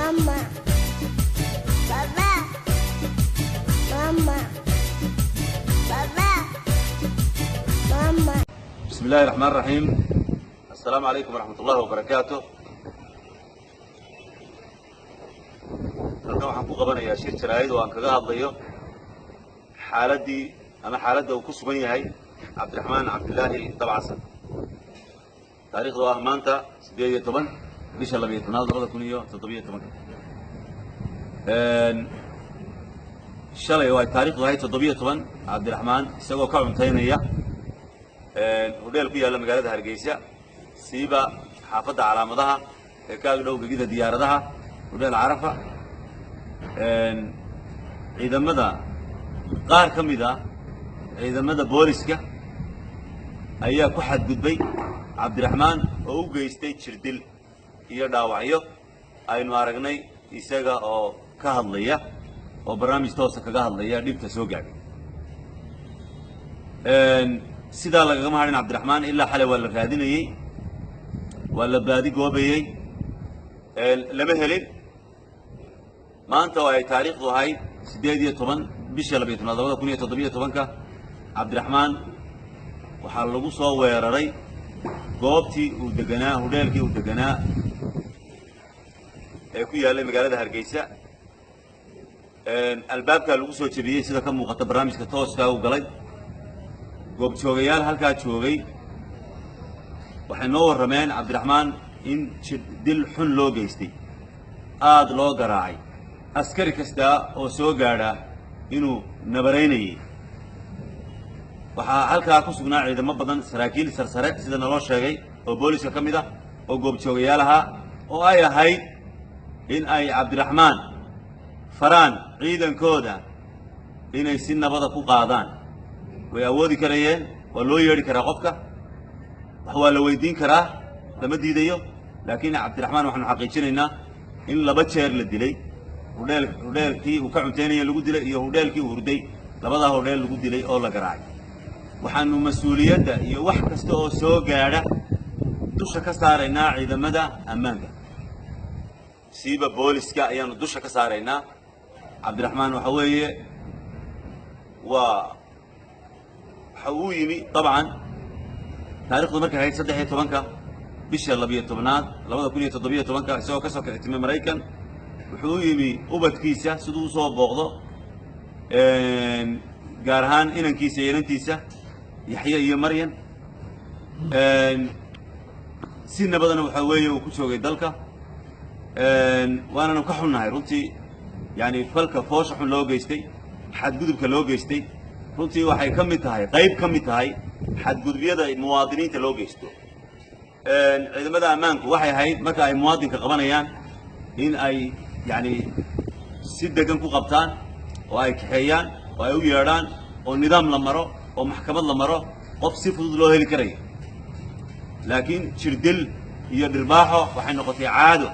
ماما بابا ماما بابا ماما. بسم الله الرحمن الرحيم. السلام عليكم ورحمة الله وبركاته. halkan waxaan ku qabanayaa shir jaraa'id oo aan kaga hadlayo xaaladda uu ku sugan yahay Cabdiraxmaan Cabdilaahi Dabcasan. taariikhdu ah maanta 18 bisha 12/2017. shalay oo ay taariikhdu ahayd 17 Cabdiraxmaan isagoo ka cuntaynaya hodheel ku yaalla magaalada Hargeysa siiba xaafadda calaamadaha ee ka agdhow gegida diyaaradaha hodheel Carafa. ciidamada qaar ka mid ah ciidamada booliska ayaa ku xadgudbay Cabdiraxmaan oo u geystay jirdil iyo dhaawacyo aynu aragnay isaga oo ka hadlaya oo barnaamij toos kaga hadlaya dhibta soo gaadhay. sidaa lagama hadhin Cabdiraxmaan ilaa xalay waa la raadinayay, waa la baadi goobayay, lama helin. maanta oo ay taariikhdu ahayd 18 bisha 12/2017 Cabdiraxmaan waxaa lagu soo weeraray goobtii uu deganaa hodheelkii uu deganaa ee ku yaallay magaalada Hargeysa. albaabkaa lagu soo jebiyey sida ka muuqata barnaamijka tooskaa u galay. goobjoogayaal halkaa joogay waxay noo warrameen Cabdiraxmaan in dil xun loo geystay, aad loo garaacay, askari kasta oo soo gaadha inuu nabaraynayay. waxaa halkaa ku sugnaa ciidamo badan, saraakiil sarsare sida naloo sheegay oo booliska ka mid ah oo goobjoogayaal ahaa, oo ay ahayd in ay Cabdiraxmaan faraan ciidankooda inay si nabada ku qaadaan. way awoodi karayeen, waa loo yeedhi karaa qofka, wax waa la weydiin karaa, lama diidayo. laakiin Cabdiraxmaan waxaanu xaqiijinaynaa in 2 jeer la dilay. hodheelkii uu ka cuntaynaya lagu dilay iyo hodheelkii uu hurday, labadaa hodheel lagu dilay oo la garaacay. waxaanu mas-uuliyadda iyo wax kasta oo soo gaadha dusha ka saaraynaa ciidamada ammaanka, siiba booliska ayaanu dusha ka saaraynaa. Cabdiraxmaan waxa weeye waxa uu yimi dabcan taariikhdu markay ahayd 13 bisha 12 2017 isagoo ka soo kictimay Maraykan. wuxuu u yimi ubadkiisa siduu u soo booqdo, gaar ahaan inankiisa iyo inantiisa Yaxya iyo Maryam. si nabadana waxa weeye uu ku joogay dalka. waananu ka xunnahay runtii, yani falka foosha xun loo geystay, xadgudubka loo geystay runtii waxay ka mid tahay, qayb ka mid tahay xadgudubyada muwaadiniinta loo geysto. ciidamada ammaanku waxay ahayd marka ay muwaadinka qabanayaan in ay yani si degan ku qabtaan oo ay kaxeeyaan oo ay u yeedhaan oo nidaam la maro oo maxkamad la maro, qof si fudud loo heli karayo. laakiin jirdil iyo dhirbaaxo waxay noqotay caado.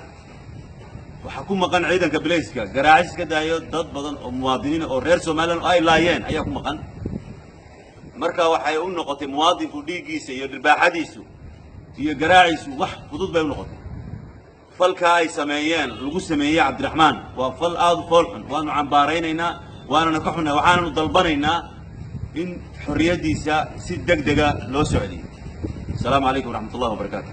waxaa ku maqan ciidanka bilayska garaacis ka daayo dad badan oo muwaadiniin oo reer Soomaaliland oo ay laayeen ayaa ku maqan. marka waxay u noqotay muwaadinku dhiiggiisa iyo dhirbaaxadiisu iyo garaaciisu wax fudud bay u noqotay. falka ay sameeyeen lagu sameeyay Cabdiraxmaan waa fal aad u fool xun. waanu cambaaraynaynaa, waanana ka xunnahay, waxaananu dalbanaynaa in xorriyadiisa si degdega loo soo celiyo. السلام عليكم ورحمة الله وبركاته.